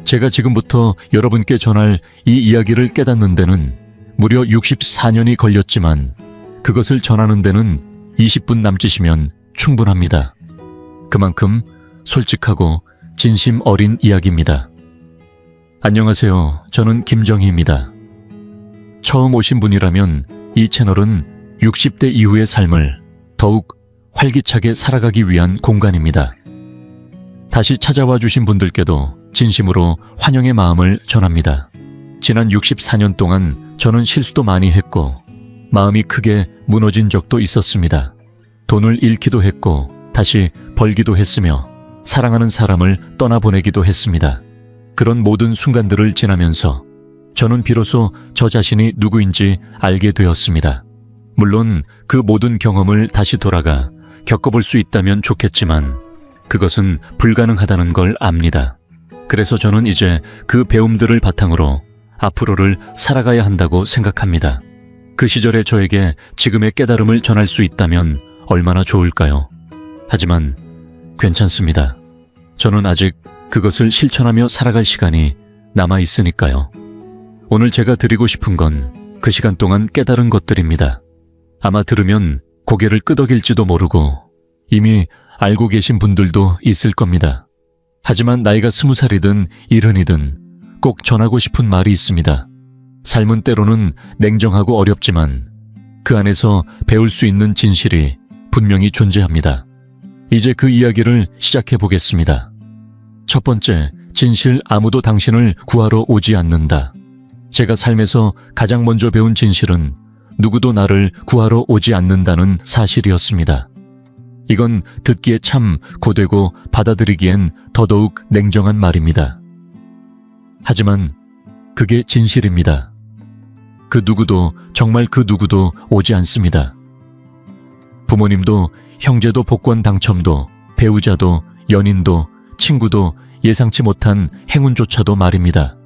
제가 지금부터 여러분께 전할 이 이야기를 깨닫는 데는 무려 64년이 걸렸지만 그것을 전하는 데는 20분 남짓이면 충분합니다. 그만큼 솔직하고 진심 어린 이야기입니다. 안녕하세요. 저는 김정희입니다. 처음 오신 분이라면 이 채널은 60대 이후의 삶을 더욱 활기차게 살아가기 위한 공간입니다. 다시 찾아와 주신 분들께도 진심으로 환영의 마음을 전합니다. 지난 64년 동안 저는 실수도 많이 했고 마음이 크게 무너진 적도 있었습니다. 돈을 잃기도 했고 다시 벌기도 했으며 사랑하는 사람을 떠나보내기도 했습니다. 그런 모든 순간들을 지나면서 저는 비로소 저 자신이 누구인지 알게 되었습니다. 물론 그 모든 경험을 다시 돌아가 겪어볼 수 있다면 좋겠지만 그것은 불가능하다는 걸 압니다. 그래서 저는 이제 그 배움들을 바탕으로 앞으로를 살아가야 한다고 생각합니다. 그 시절의 저에게 지금의 깨달음을 전할 수 있다면 얼마나 좋을까요? 하지만 괜찮습니다. 저는 아직 그것을 실천하며 살아갈 시간이 남아 있으니까요. 오늘 제가 드리고 싶은 건 그 시간 동안 깨달은 것들입니다. 아마 들으면 고개를 끄덕일지도 모르고 이미 알고 계신 분들도 있을 겁니다. 하지만 나이가 20살이든 70이든 꼭 전하고 싶은 말이 있습니다. 삶은 때로는 냉정하고 어렵지만 그 안에서 배울 수 있는 진실이 분명히 존재합니다. 이제 그 이야기를 시작해 보겠습니다. 첫 번째, 진실 아무도 당신을 구하러 오지 않는다. 제가 삶에서 가장 먼저 배운 진실은 누구도 나를 구하러 오지 않는다는 사실이었습니다. 이건 듣기에 참 고되고 받아들이기엔 더더욱 냉정한 말입니다. 하지만 그게 진실입니다. 그 누구도, 정말 그 누구도 오지 않습니다. 부모님도, 형제도, 복권 당첨도, 배우자도, 연인도, 친구도, 예상치 못한 행운조차도 말입니다.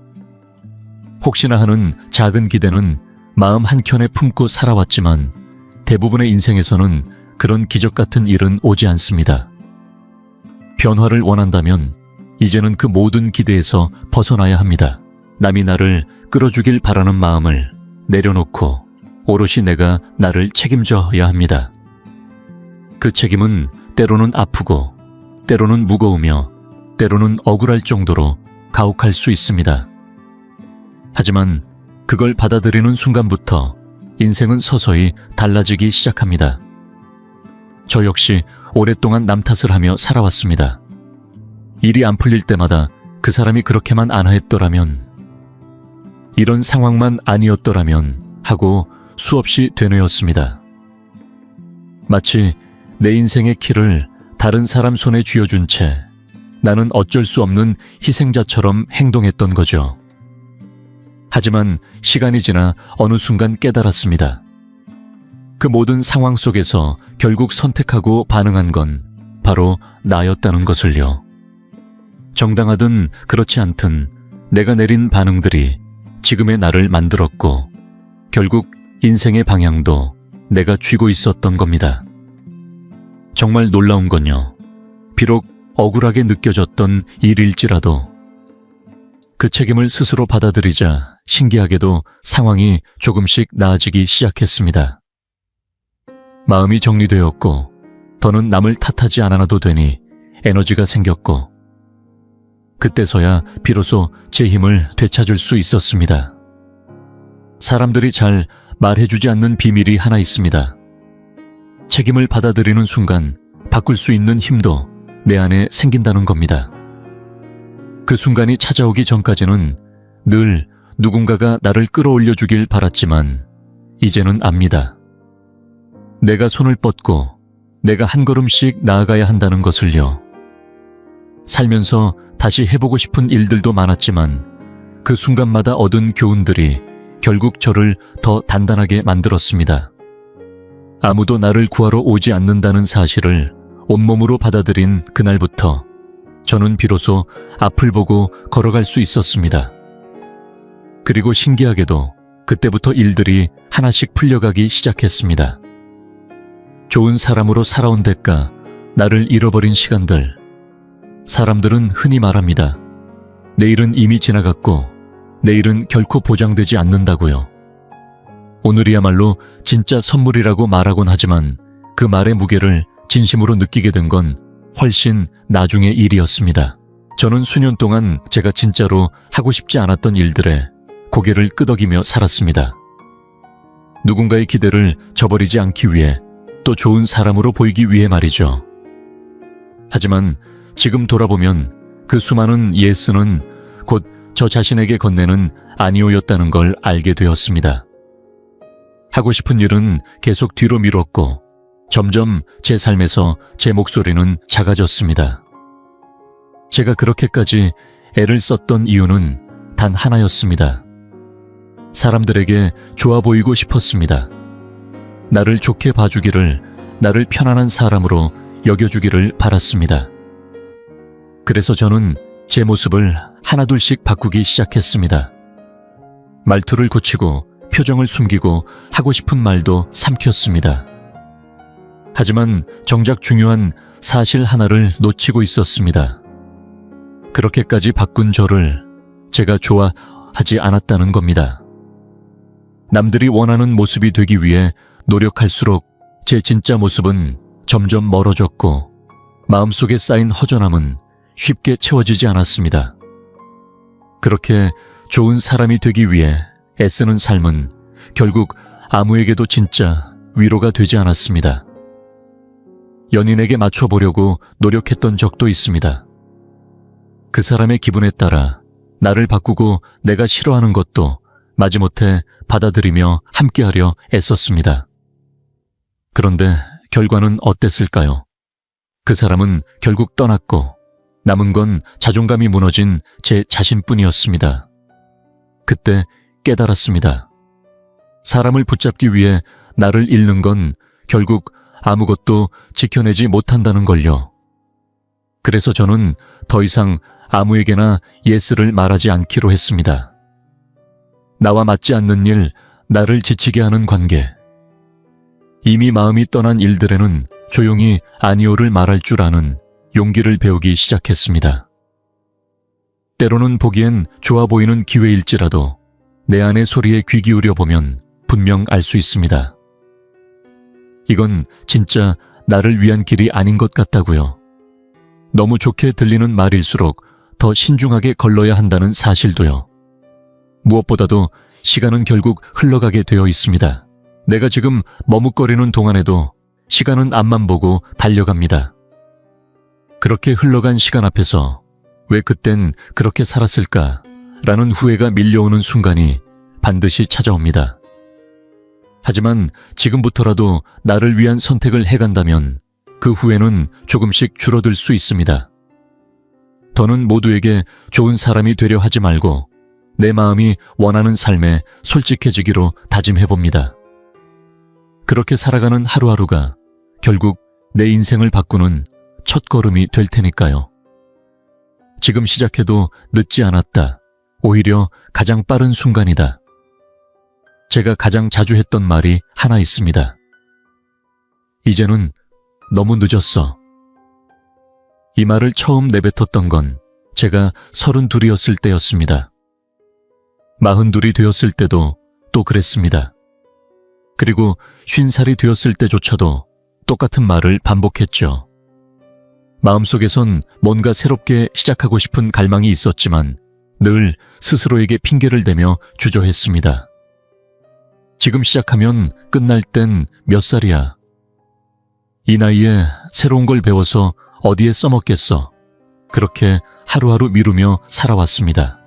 혹시나 하는 작은 기대는 마음 한켠에 품고 살아왔지만 대부분의 인생에서는 그런 기적 같은 일은 오지 않습니다. 변화를 원한다면 이제는 그 모든 기대에서 벗어나야 합니다. 남이 나를 끌어주길 바라는 마음을 내려놓고 오롯이 내가 나를 책임져야 합니다. 그 책임은 때로는 아프고 때로는 무거우며 때로는 억울할 정도로 가혹할 수 있습니다. 하지만 그걸 받아들이는 순간부터 인생은 서서히 달라지기 시작합니다. 저 역시 오랫동안 남 탓을 하며 살아왔습니다. 일이 안 풀릴 때마다 그 사람이 그렇게만 안 했더라면, 이런 상황만 아니었더라면 하고 수없이 되뇌었습니다. 마치 내 인생의 키를 다른 사람 손에 쥐어준 채 나는 어쩔 수 없는 희생자처럼 행동했던 거죠. 하지만 시간이 지나 어느 순간 깨달았습니다. 그 모든 상황 속에서 결국 선택하고 반응한 건 바로 나였다는 것을요. 정당하든 그렇지 않든 내가 내린 반응들이 지금의 나를 만들었고 결국 인생의 방향도 내가 쥐고 있었던 겁니다. 정말 놀라운 건요. 비록 억울하게 느껴졌던 일일지라도 그 책임을 스스로 받아들이자 신기하게도 상황이 조금씩 나아지기 시작했습니다. 마음이 정리되었고 더는 남을 탓하지 않아도 되니 에너지가 생겼고 그때서야 비로소 제 힘을 되찾을 수 있었습니다. 사람들이 잘 말해주지 않는 비밀이 하나 있습니다. 책임을 받아들이는 순간 바꿀 수 있는 힘도 내 안에 생긴다는 겁니다. 그 순간이 찾아오기 전까지는 늘 누군가가 나를 끌어올려 주길 바랐지만 이제는 압니다. 내가 손을 뻗고 내가 한 걸음씩 나아가야 한다는 것을요. 살면서 다시 해보고 싶은 일들도 많았지만 그 순간마다 얻은 교훈들이 결국 저를 더 단단하게 만들었습니다. 아무도 나를 구하러 오지 않는다는 사실을 온몸으로 받아들인 그날부터 저는 비로소 앞을 보고 걸어갈 수 있었습니다. 그리고 신기하게도 그때부터 일들이 하나씩 풀려가기 시작했습니다. 좋은 사람으로 살아온 대가, 나를 잃어버린 시간들. 사람들은 흔히 말합니다. 내일은 이미 지나갔고 내일은 결코 보장되지 않는다고요. 오늘이야말로 진짜 선물이라고 말하곤 하지만 그 말의 무게를 진심으로 느끼게 된 건 훨씬 나중의 일이었습니다. 저는 수년 동안 제가 진짜로 하고 싶지 않았던 일들에 고개를 끄덕이며 살았습니다. 누군가의 기대를 저버리지 않기 위해, 또 좋은 사람으로 보이기 위해 말이죠. 하지만 지금 돌아보면 그 수많은 예스는 곧 저 자신에게 건네는 아니오였다는 걸 알게 되었습니다. 하고 싶은 일은 계속 뒤로 미뤘고 점점 제 삶에서 제 목소리는 작아졌습니다. 제가 그렇게까지 애를 썼던 이유는 단 하나였습니다. 사람들에게 좋아 보이고 싶었습니다. 나를 좋게 봐주기를, 나를 편안한 사람으로 여겨주기를 바랐습니다. 그래서 저는 제 모습을 하나둘씩 바꾸기 시작했습니다. 말투를 고치고 표정을 숨기고 하고 싶은 말도 삼켰습니다. 하지만 정작 중요한 사실 하나를 놓치고 있었습니다. 그렇게까지 바꾼 저를 제가 좋아하지 않았다는 겁니다. 남들이 원하는 모습이 되기 위해 노력할수록 제 진짜 모습은 점점 멀어졌고 마음속에 쌓인 허전함은 쉽게 채워지지 않았습니다. 그렇게 좋은 사람이 되기 위해 애쓰는 삶은 결국 아무에게도 진짜 위로가 되지 않았습니다. 연인에게 맞춰보려고 노력했던 적도 있습니다. 그 사람의 기분에 따라 나를 바꾸고 내가 싫어하는 것도 마지못해 받아들이며 함께하려 애썼습니다. 그런데 결과는 어땠을까요? 그 사람은 결국 떠났고 남은 건 자존감이 무너진 제 자신뿐이었습니다. 그때 깨달았습니다. 사람을 붙잡기 위해 나를 잃는 건 결국 아무것도 지켜내지 못한다는 걸요. 그래서 저는 더 이상 아무에게나 예스를 말하지 않기로 했습니다. 나와 맞지 않는 일, 나를 지치게 하는 관계. 이미 마음이 떠난 일들에는 조용히 아니오를 말할 줄 아는 용기를 배우기 시작했습니다. 때로는 보기엔 좋아 보이는 기회일지라도 내 안의 소리에 귀 기울여 보면 분명 알 수 있습니다. 이건 진짜 나를 위한 길이 아닌 것 같다고요. 너무 좋게 들리는 말일수록 더 신중하게 걸러야 한다는 사실도요. 무엇보다도 시간은 결국 흘러가게 되어 있습니다. 내가 지금 머뭇거리는 동안에도 시간은 앞만 보고 달려갑니다. 그렇게 흘러간 시간 앞에서 왜 그땐 그렇게 살았을까라는 후회가 밀려오는 순간이 반드시 찾아옵니다. 하지만 지금부터라도 나를 위한 선택을 해간다면 그 후회는 조금씩 줄어들 수 있습니다. 더는 모두에게 좋은 사람이 되려 하지 말고 내 마음이 원하는 삶에 솔직해지기로 다짐해봅니다. 그렇게 살아가는 하루하루가 결국 내 인생을 바꾸는 첫걸음이 될 테니까요. 지금 시작해도 늦지 않았다. 오히려 가장 빠른 순간이다. 제가 가장 자주 했던 말이 하나 있습니다. 이제는 너무 늦었어. 이 말을 처음 내뱉었던 건 제가 32이었을 때였습니다. 42이 되었을 때도 또 그랬습니다. 그리고 50살이 되었을 때조차도 똑같은 말을 반복했죠. 마음속에선 뭔가 새롭게 시작하고 싶은 갈망이 있었지만 늘 스스로에게 핑계를 대며 주저했습니다. 지금 시작하면 끝날 땐 몇 살이야. 이 나이에 새로운 걸 배워서 어디에 써먹겠어. 그렇게 하루하루 미루며 살아왔습니다.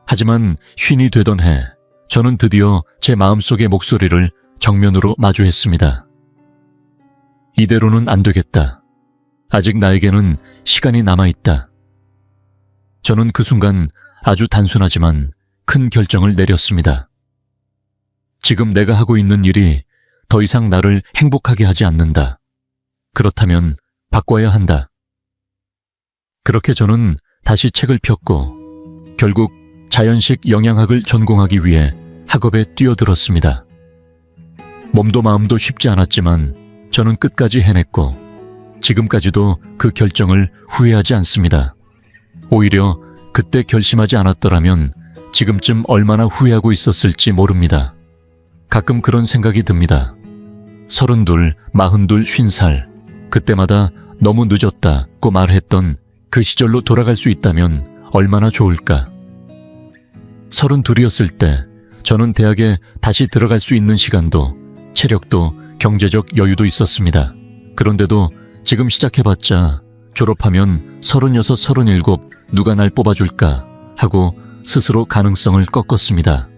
하지만 50이 되던 해, 저는 드디어 제 마음속의 목소리를 정면으로 마주했습니다. 이대로는 안 되겠다. 아직 나에게는 시간이 남아있다. 저는 그 순간 아주 단순하지만 큰 결정을 내렸습니다. 지금 내가 하고 있는 일이 더 이상 나를 행복하게 하지 않는다. 그렇다면 바꿔야 한다. 그렇게 저는 다시 책을 폈고 결국 자연식 영양학을 전공하기 위해 학업에 뛰어들었습니다. 몸도 마음도 쉽지 않았지만 저는 끝까지 해냈고 지금까지도 그 결정을 후회하지 않습니다. 오히려 그때 결심하지 않았더라면 지금쯤 얼마나 후회하고 있었을지 모릅니다. 가끔 그런 생각이 듭니다. 32, 42, 50살 그때마다 너무 늦었다고 말했던 그 시절로 돌아갈 수 있다면 얼마나 좋을까. 32이었을 때 저는 대학에 다시 들어갈 수 있는 시간도 체력도 경제적 여유도 있었습니다. 그런데도 지금 시작해봤자 졸업하면 36, 37 누가 날 뽑아줄까 하고 스스로 가능성을 꺾었습니다.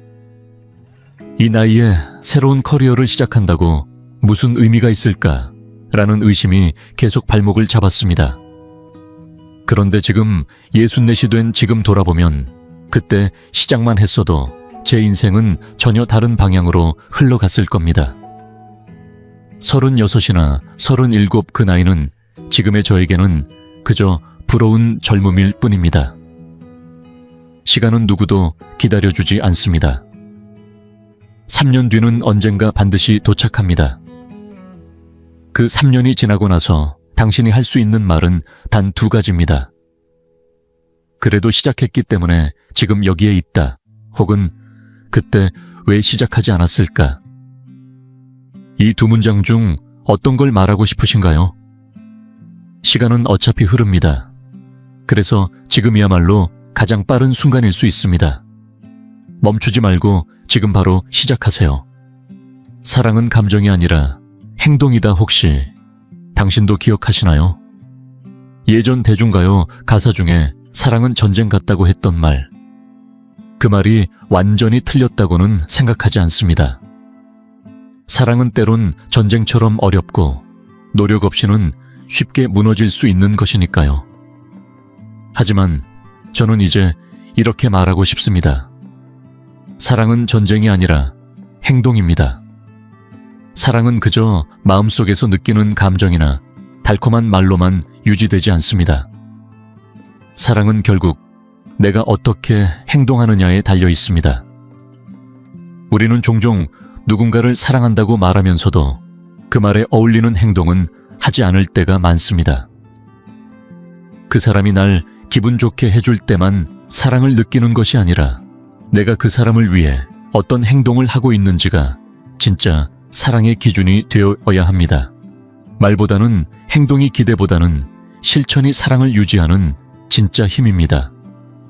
이 나이에 새로운 커리어를 시작한다고 무슨 의미가 있을까? 라는 의심이 계속 발목을 잡았습니다. 그런데 지금 64이 된 지금 돌아보면 그때 시작만 했어도 제 인생은 전혀 다른 방향으로 흘러갔을 겁니다. 36이나 37 그 나이는 지금의 저에게는 그저 부러운 젊음일 뿐입니다. 시간은 누구도 기다려주지 않습니다. 3년 뒤는 언젠가 반드시 도착합니다. 그 3년이 지나고 나서 당신이 할 수 있는 말은 단 2가지입니다. 그래도 시작했기 때문에 지금 여기에 있다. 혹은 그때 왜 시작하지 않았을까? 이 2문장 중 어떤 걸 말하고 싶으신가요? 시간은 어차피 흐릅니다. 그래서 지금이야말로 가장 빠른 순간일 수 있습니다. 멈추지 말고 지금 바로 시작하세요. 사랑은 감정이 아니라 행동이다. 혹시 당신도 기억하시나요? 예전 대중가요 가사 중에 사랑은 전쟁 같다고 했던 말, 그 말이 완전히 틀렸다고는 생각하지 않습니다. 사랑은 때론 전쟁처럼 어렵고 노력 없이는 쉽게 무너질 수 있는 것이니까요. 하지만 저는 이제 이렇게 말하고 싶습니다. 사랑은 전쟁이 아니라 행동입니다. 사랑은 그저 마음속에서 느끼는 감정이나 달콤한 말로만 유지되지 않습니다. 사랑은 결국 내가 어떻게 행동하느냐에 달려 있습니다. 우리는 종종 누군가를 사랑한다고 말하면서도 그 말에 어울리는 행동은 하지 않을 때가 많습니다. 그 사람이 날 기분 좋게 해줄 때만 사랑을 느끼는 것이 아니라 내가 그 사람을 위해 어떤 행동을 하고 있는지가 진짜 사랑의 기준이 되어야 합니다. 말보다는 행동이 기대보다는 실천이 사랑을 유지하는 진짜 힘입니다.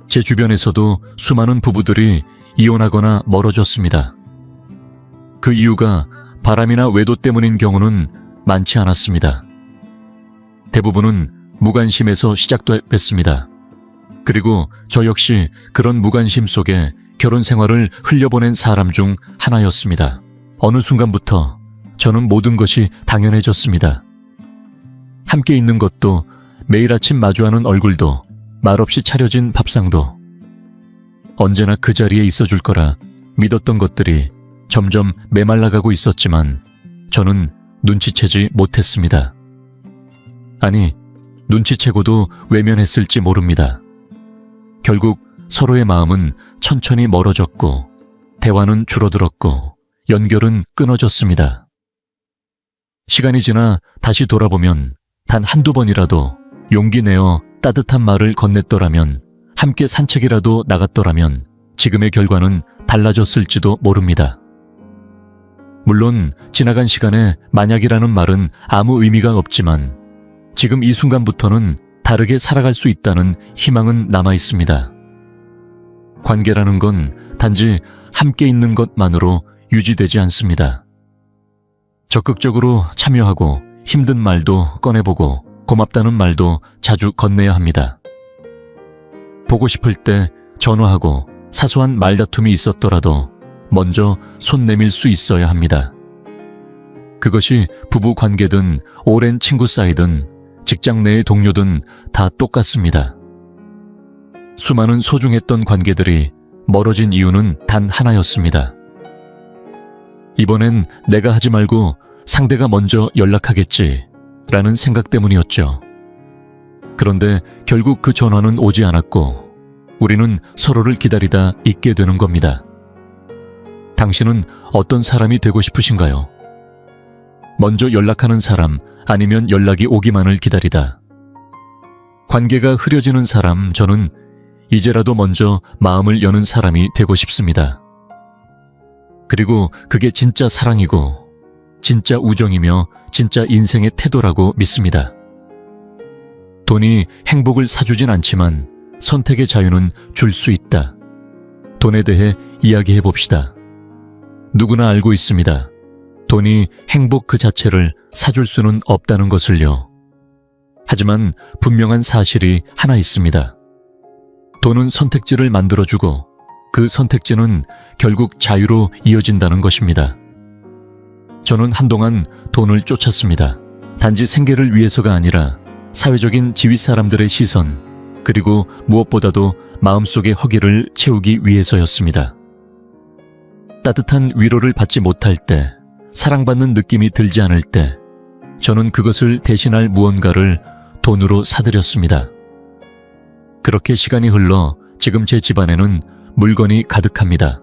제 주변에서도 수많은 부부들이 이혼하거나 멀어졌습니다. 그 이유가 바람이나 외도 때문인 경우는 많지 않았습니다. 대부분은 무관심에서 시작됐습니다. 그리고 저 역시 그런 무관심 속에 결혼 생활을 흘려보낸 사람 중 하나였습니다. 어느 순간부터 저는 모든 것이 당연해졌습니다. 함께 있는 것도, 매일 아침 마주하는 얼굴도, 말없이 차려진 밥상도, 언제나 그 자리에 있어줄 거라 믿었던 것들이 점점 메말라가고 있었지만 저는 눈치채지 못했습니다. 아니, 눈치채고도 외면했을지 모릅니다. 결국 서로의 마음은 천천히 멀어졌고 대화는 줄어들었고 연결은 끊어졌습니다. 시간이 지나 다시 돌아보면 단 한두 번이라도 용기 내어 따뜻한 말을 건넸더라면, 함께 산책이라도 나갔더라면 지금의 결과는 달라졌을지도 모릅니다. 물론 지나간 시간에 만약이라는 말은 아무 의미가 없지만 지금 이 순간부터는 다르게 살아갈 수 있다는 희망은 남아 있습니다. 관계라는 건 단지 함께 있는 것만으로 유지되지 않습니다. 적극적으로 참여하고 힘든 말도 꺼내보고 고맙다는 말도 자주 건네야 합니다. 보고 싶을 때 전화하고 사소한 말다툼이 있었더라도 먼저 손 내밀 수 있어야 합니다. 그것이 부부 관계든 오랜 친구 사이든 직장 내의 동료든 다 똑같습니다. 수많은 소중했던 관계들이 멀어진 이유는 단 하나였습니다. 이번엔 내가 하지 말고 상대가 먼저 연락하겠지 라는 생각 때문이었죠. 그런데 결국 그 전화는 오지 않았고 우리는 서로를 기다리다 잊게 되는 겁니다. 당신은 어떤 사람이 되고 싶으신가요? 먼저 연락하는 사람, 아니면 연락이 오기만을 기다리다. 관계가 흐려지는 사람, 저는 이제라도 먼저 마음을 여는 사람이 되고 싶습니다. 그리고 그게 진짜 사랑이고 진짜 우정이며 진짜 인생의 태도라고 믿습니다. 돈이 행복을 사주진 않지만 선택의 자유는 줄 수 있다. 돈에 대해 이야기해 봅시다. 누구나 알고 있습니다. 돈이 행복 그 자체를 사줄 수는 없다는 것을요. 하지만 분명한 사실이 하나 있습니다. 돈은 선택지를 만들어주고 그 선택지는 결국 자유로 이어진다는 것입니다. 저는 한동안 돈을 쫓았습니다. 단지 생계를 위해서가 아니라 사회적인 지위 사람들의 시선, 그리고 무엇보다도 마음속의 허기를 채우기 위해서였습니다. 따뜻한 위로를 받지 못할 때, 사랑받는 느낌이 들지 않을 때, 저는 그것을 대신할 무언가를 돈으로 사들였습니다. 그렇게 시간이 흘러 지금 제 집안에는 물건이 가득합니다.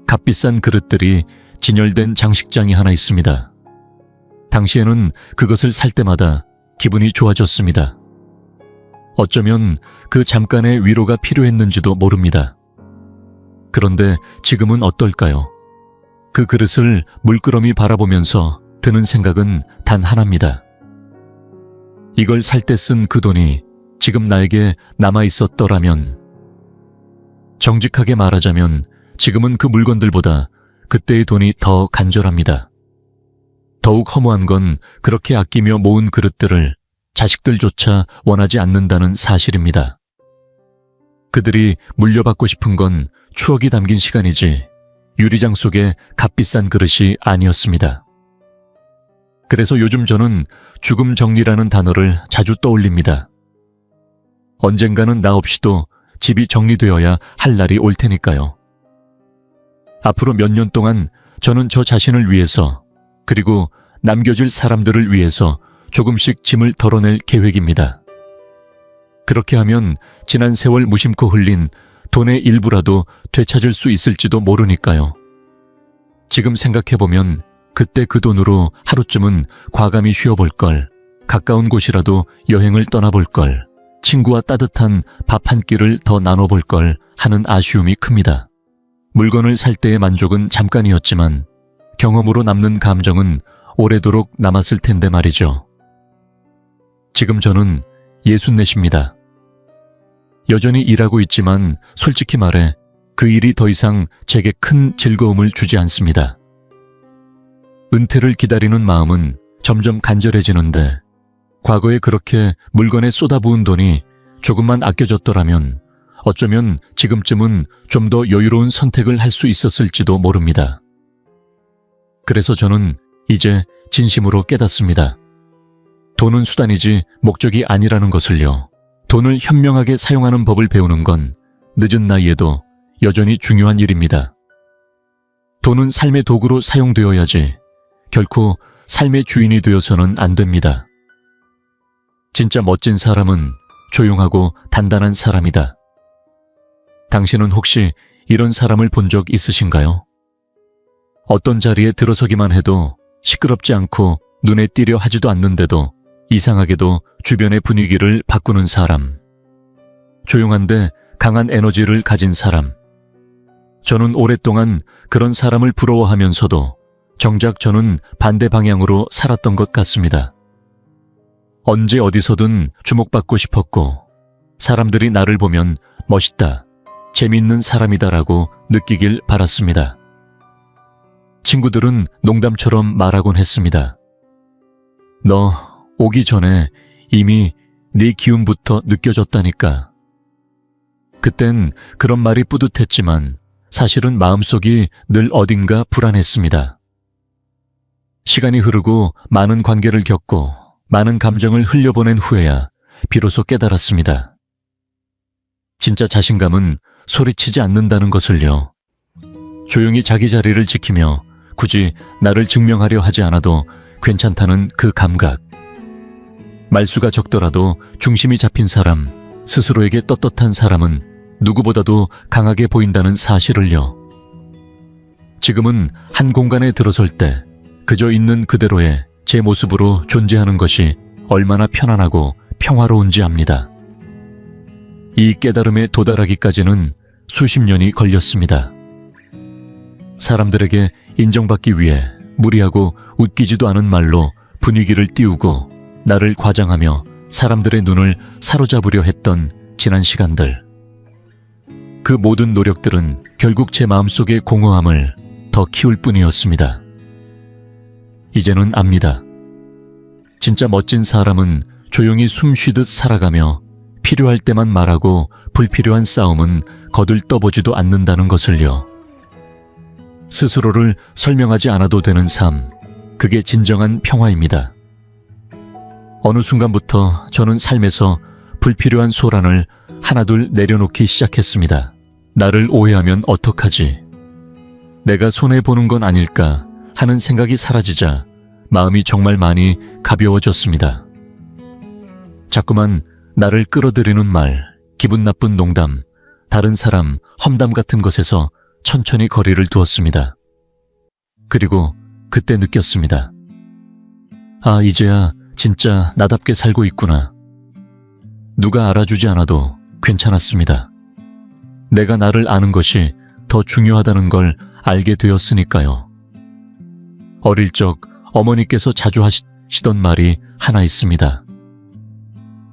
값비싼 그릇들이 진열된 장식장이 하나 있습니다. 당시에는 그것을 살 때마다 기분이 좋아졌습니다. 어쩌면 그 잠깐의 위로가 필요했는지도 모릅니다. 그런데 지금은 어떨까요? 그 그릇을 물끄러미 바라보면서 드는 생각은 단 하나입니다. 이걸 살 때 쓴 그 돈이 지금 나에게 남아있었더라면, 정직하게 말하자면 지금은 그 물건들보다 그때의 돈이 더 간절합니다. 더욱 허무한 건 그렇게 아끼며 모은 그릇들을 자식들조차 원하지 않는다는 사실입니다. 그들이 물려받고 싶은 건 추억이 담긴 시간이지 유리장 속의 값비싼 그릇이 아니었습니다. 그래서 요즘 저는 죽음 정리라는 단어를 자주 떠올립니다. 언젠가는 나 없이도 집이 정리되어야 할 날이 올 테니까요. 앞으로 몇 년 동안 저는 저 자신을 위해서, 그리고 남겨질 사람들을 위해서 조금씩 짐을 덜어낼 계획입니다. 그렇게 하면 지난 세월 무심코 흘린 돈의 일부라도 되찾을 수 있을지도 모르니까요. 지금 생각해보면 그때 그 돈으로 하루쯤은 과감히 쉬어볼 걸, 가까운 곳이라도 여행을 떠나볼 걸, 친구와 따뜻한 밥 한 끼를 더 나눠볼 걸 하는 아쉬움이 큽니다. 물건을 살 때의 만족은 잠깐이었지만 경험으로 남는 감정은 오래도록 남았을 텐데 말이죠. 지금 저는 64입니다. 여전히 일하고 있지만 솔직히 말해 그 일이 더 이상 제게 큰 즐거움을 주지 않습니다. 은퇴를 기다리는 마음은 점점 간절해지는데, 과거에 그렇게 물건에 쏟아부은 돈이 조금만 아껴졌더라면 어쩌면 지금쯤은 좀 더 여유로운 선택을 할 수 있었을지도 모릅니다. 그래서 저는 이제 진심으로 깨닫습니다. 돈은 수단이지 목적이 아니라는 것을요. 돈을 현명하게 사용하는 법을 배우는 건 늦은 나이에도 여전히 중요한 일입니다. 돈은 삶의 도구로 사용되어야지 결코 삶의 주인이 되어서는 안 됩니다. 진짜 멋진 사람은 조용하고 단단한 사람이다. 당신은 혹시 이런 사람을 본 적 있으신가요? 어떤 자리에 들어서기만 해도 시끄럽지 않고 눈에 띄려 하지도 않는데도 이상하게도 주변의 분위기를 바꾸는 사람. 조용한데 강한 에너지를 가진 사람. 저는 오랫동안 그런 사람을 부러워하면서도 정작 저는 반대 방향으로 살았던 것 같습니다. 언제 어디서든 주목받고 싶었고, 사람들이 나를 보면 멋있다, 재미있는 사람이다라고 느끼길 바랐습니다. 친구들은 농담처럼 말하곤 했습니다. 너 오기 전에 이미 네 기운부터 느껴졌다니까. 그땐 그런 말이 뿌듯했지만 사실은 마음속이 늘 어딘가 불안했습니다. 시간이 흐르고 많은 관계를 겪고 많은 감정을 흘려보낸 후에야 비로소 깨달았습니다. 진짜 자신감은 소리치지 않는다는 것을요. 조용히 자기 자리를 지키며 굳이 나를 증명하려 하지 않아도 괜찮다는 그 감각. 말수가 적더라도 중심이 잡힌 사람, 스스로에게 떳떳한 사람은 누구보다도 강하게 보인다는 사실을요. 지금은 한 공간에 들어설 때 그저 있는 그대로의 제 모습으로 존재하는 것이 얼마나 편안하고 평화로운지 압니다. 이 깨달음에 도달하기까지는 수십 년이 걸렸습니다. 사람들에게 인정받기 위해 무리하고 웃기지도 않은 말로 분위기를 띄우고 나를 과장하며 사람들의 눈을 사로잡으려 했던 지난 시간들. 그 모든 노력들은 결국 제 마음속의 공허함을 더 키울 뿐이었습니다. 이제는 압니다. 진짜 멋진 사람은 조용히 숨 쉬듯 살아가며 필요할 때만 말하고 불필요한 싸움은 거들떠보지도 않는다는 것을요. 스스로를 설명하지 않아도 되는 삶, 그게 진정한 평화입니다. 어느 순간부터 저는 삶에서 불필요한 소란을 하나둘 내려놓기 시작했습니다. 나를 오해하면 어떡하지? 내가 손해보는 건 아닐까 하는 생각이 사라지자 마음이 정말 많이 가벼워졌습니다. 자꾸만 나를 끌어들이는 말, 기분 나쁜 농담, 다른 사람, 험담 같은 것에서 천천히 거리를 두었습니다. 그리고 그때 느꼈습니다. 아, 이제야 진짜 나답게 살고 있구나. 누가 알아주지 않아도 괜찮았습니다. 내가 나를 아는 것이 더 중요하다는 걸 알게 되었으니까요. 어릴 적 어머니께서 자주 하시던 말이 하나 있습니다.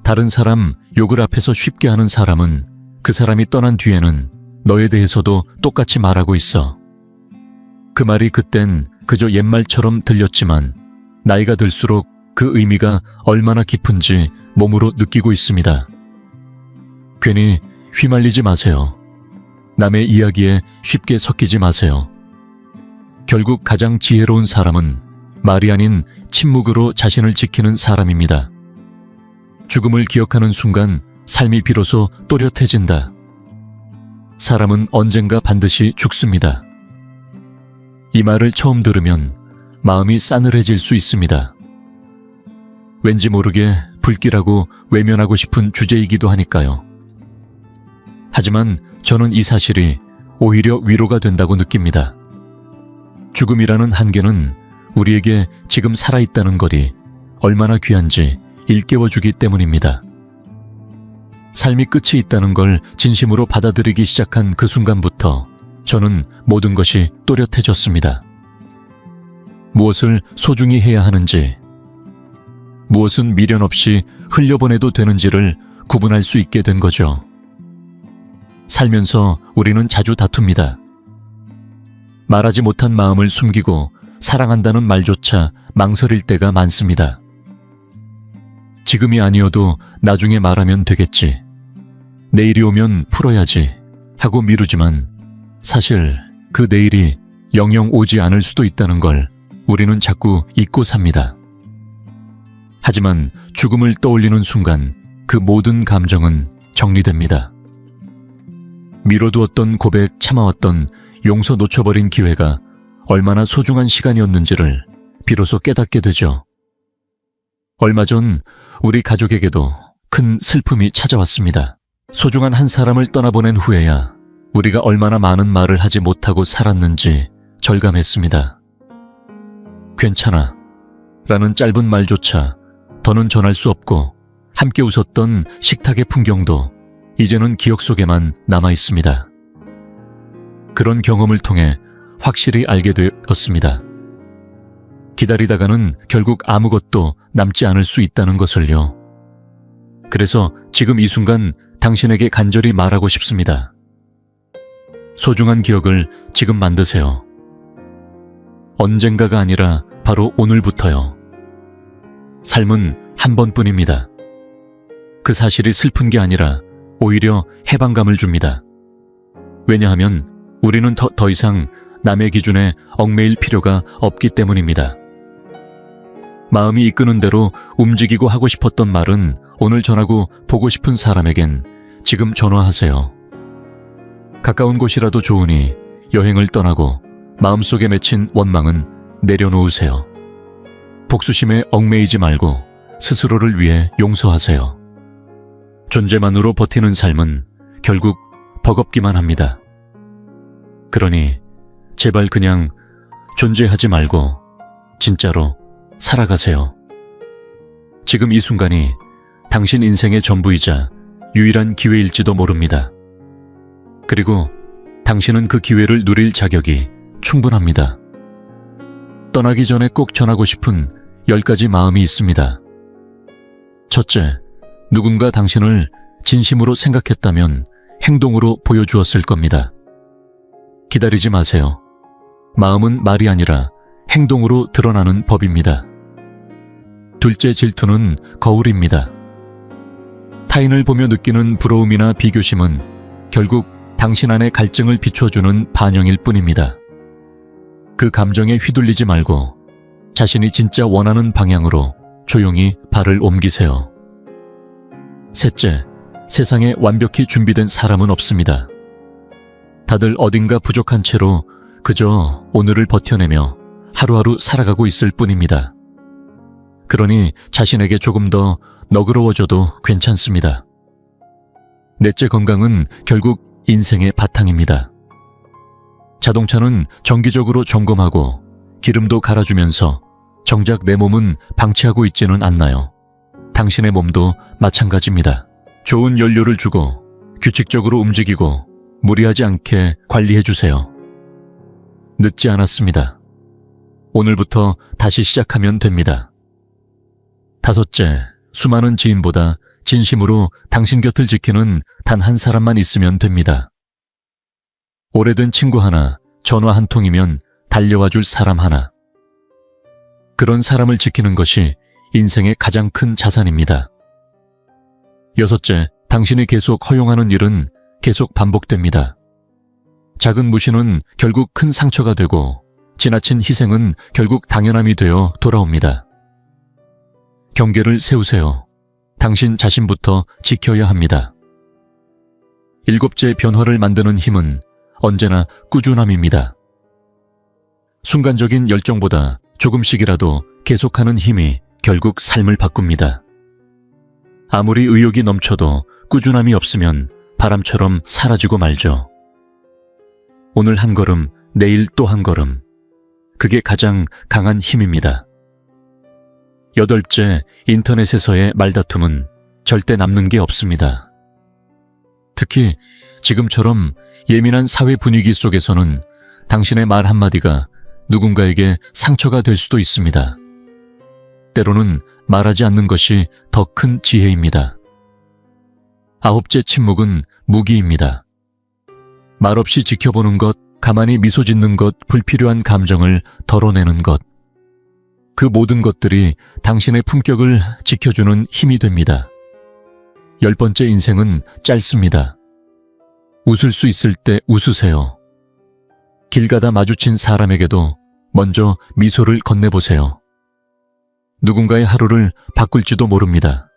다른 사람 욕을 앞에서 쉽게 하는 사람은 그 사람이 떠난 뒤에는 너에 대해서도 똑같이 말하고 있어. 그 말이 그땐 그저 옛말처럼 들렸지만 나이가 들수록 그 의미가 얼마나 깊은지 몸으로 느끼고 있습니다. 괜히 휘말리지 마세요. 남의 이야기에 쉽게 섞이지 마세요. 결국 가장 지혜로운 사람은 말이 아닌 침묵으로 자신을 지키는 사람입니다. 죽음을 기억하는 순간 삶이 비로소 또렷해진다. 사람은 언젠가 반드시 죽습니다. 이 말을 처음 들으면 마음이 싸늘해질 수 있습니다. 왠지 모르게 불길하고 외면하고 싶은 주제이기도 하니까요. 하지만 저는 이 사실이 오히려 위로가 된다고 느낍니다. 죽음이라는 한계는 우리에게 지금 살아있다는 것이 얼마나 귀한지 일깨워주기 때문입니다. 삶이 끝이 있다는 걸 진심으로 받아들이기 시작한 그 순간부터 저는 모든 것이 또렷해졌습니다. 무엇을 소중히 해야 하는지, 무엇은 미련 없이 흘려보내도 되는지를 구분할 수 있게 된 거죠. 살면서 우리는 자주 다툽니다. 말하지 못한 마음을 숨기고 사랑한다는 말조차 망설일 때가 많습니다. 지금이 아니어도 나중에 말하면 되겠지. 내일이 오면 풀어야지 하고 미루지만 사실 그 내일이 영영 오지 않을 수도 있다는 걸 우리는 자꾸 잊고 삽니다. 하지만 죽음을 떠올리는 순간 그 모든 감정은 정리됩니다. 미뤄두었던 고백, 참아왔던 용서 놓쳐버린 기회가 얼마나 소중한 시간이었는지를 비로소 깨닫게 되죠. 얼마 전 우리 가족에게도 큰 슬픔이 찾아왔습니다. 소중한 한 사람을 떠나보낸 후에야 우리가 얼마나 많은 말을 하지 못하고 살았는지 절감했습니다. 괜찮아 라는 짧은 말조차 더는 전할 수 없고 함께 웃었던 식탁의 풍경도 이제는 기억 속에만 남아 있습니다. 그런 경험을 통해 확실히 알게 되었습니다. 기다리다가는 결국 아무것도 남지 않을 수 있다는 것을요. 그래서 지금 이 순간 당신에게 간절히 말하고 싶습니다. 소중한 기억을 지금 만드세요. 언젠가가 아니라 바로 오늘부터요. 삶은 한 번뿐입니다. 그 사실이 슬픈 게 아니라 오히려 해방감을 줍니다. 왜냐하면 우리는 더 이상 남의 기준에 얽매일 필요가 없기 때문입니다. 마음이 이끄는 대로 움직이고 하고 싶었던 말은 오늘 전하고 보고 싶은 사람에겐 지금 전화하세요. 가까운 곳이라도 좋으니 여행을 떠나고 마음속에 맺힌 원망은 내려놓으세요. 복수심에 얽매이지 말고 스스로를 위해 용서하세요. 존재만으로 버티는 삶은 결국 버겁기만 합니다. 그러니 제발 그냥 존재하지 말고 진짜로 살아가세요. 지금 이 순간이 당신 인생의 전부이자 유일한 기회일지도 모릅니다. 그리고 당신은 그 기회를 누릴 자격이 충분합니다. 떠나기 전에 꼭 전하고 싶은 10가지 마음이 있습니다. 첫째, 누군가 당신을 진심으로 생각했다면 행동으로 보여주었을 겁니다. 기다리지 마세요. 마음은 말이 아니라 행동으로 드러나는 법입니다. 둘째, 질투는 거울입니다. 타인을 보며 느끼는 부러움이나 비교심은 결국 당신 안의 갈증을 비춰주는 반영일 뿐입니다. 그 감정에 휘둘리지 말고 자신이 진짜 원하는 방향으로 조용히 발을 옮기세요. 셋째, 세상에 완벽히 준비된 사람은 없습니다. 다들 어딘가 부족한 채로 그저 오늘을 버텨내며 하루하루 살아가고 있을 뿐입니다. 그러니 자신에게 조금 더 너그러워져도 괜찮습니다. 넷째, 건강은 결국 인생의 바탕입니다. 자동차는 정기적으로 점검하고 기름도 갈아주면서 정작 내 몸은 방치하고 있지는 않나요? 당신의 몸도 마찬가지입니다. 좋은 연료를 주고 규칙적으로 움직이고 무리하지 않게 관리해주세요. 늦지 않았습니다. 오늘부터 다시 시작하면 됩니다. 다섯째, 수많은 지인보다 진심으로 당신 곁을 지키는 단 한 사람만 있으면 됩니다. 오래된 친구 하나, 전화 한 통이면 달려와 줄 사람 하나. 그런 사람을 지키는 것이 인생의 가장 큰 자산입니다. 여섯째, 당신이 계속 허용하는 일은 계속 반복됩니다. 작은 무시는 결국 큰 상처가 되고 지나친 희생은 결국 당연함이 되어 돌아옵니다. 경계를 세우세요. 당신 자신부터 지켜야 합니다. 일곱째, 변화를 만드는 힘은 언제나 꾸준함입니다. 순간적인 열정보다 조금씩이라도 계속하는 힘이 결국 삶을 바꿉니다. 아무리 의욕이 넘쳐도 꾸준함이 없으면 바람처럼 사라지고 말죠. 오늘 한 걸음, 내일 또 한 걸음. 그게 가장 강한 힘입니다. 여덟째, 인터넷에서의 말다툼은 절대 남는 게 없습니다. 특히 지금처럼 예민한 사회 분위기 속에서는 당신의 말 한마디가 누군가에게 상처가 될 수도 있습니다. 때로는 말하지 않는 것이 더 큰 지혜입니다. 아홉째, 침묵은 무기입니다. 말없이 지켜보는 것, 가만히 미소 짓는 것, 불필요한 감정을 덜어내는 것. 그 모든 것들이 당신의 품격을 지켜주는 힘이 됩니다. 10번째, 인생은 짧습니다. 웃을 수 있을 때 웃으세요. 길 가다 마주친 사람에게도 먼저 미소를 건네보세요. 누군가의 하루를 바꿀지도 모릅니다.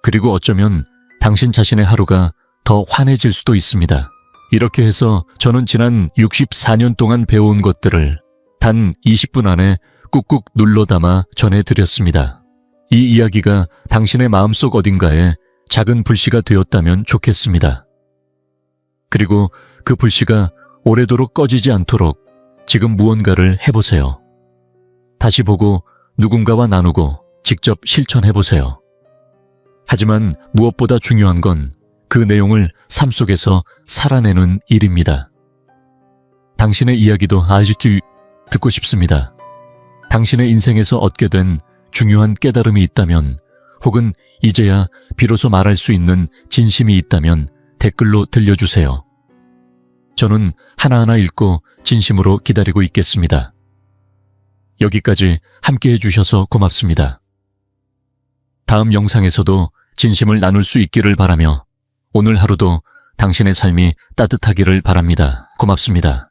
그리고 어쩌면 당신 자신의 하루가 더 환해질 수도 있습니다. 이렇게 해서 저는 지난 64년 동안 배워온 것들을 단 20분 안에 꾹꾹 눌러 담아 전해드렸습니다. 이 이야기가 당신의 마음속 어딘가에 작은 불씨가 되었다면 좋겠습니다. 그리고 그 불씨가 오래도록 꺼지지 않도록 지금 무언가를 해보세요. 다시 보고 누군가와 나누고 직접 실천해보세요. 하지만 무엇보다 중요한 건 그 내용을 삶 속에서 살아내는 일입니다. 당신의 이야기도 아주 듣고 싶습니다. 당신의 인생에서 얻게 된 중요한 깨달음이 있다면, 혹은 이제야 비로소 말할 수 있는 진심이 있다면 댓글로 들려주세요. 저는 하나하나 읽고 진심으로 기다리고 있겠습니다. 여기까지 함께 해주셔서 고맙습니다. 다음 영상에서도 진심을 나눌 수 있기를 바라며 오늘 하루도 당신의 삶이 따뜻하기를 바랍니다. 고맙습니다.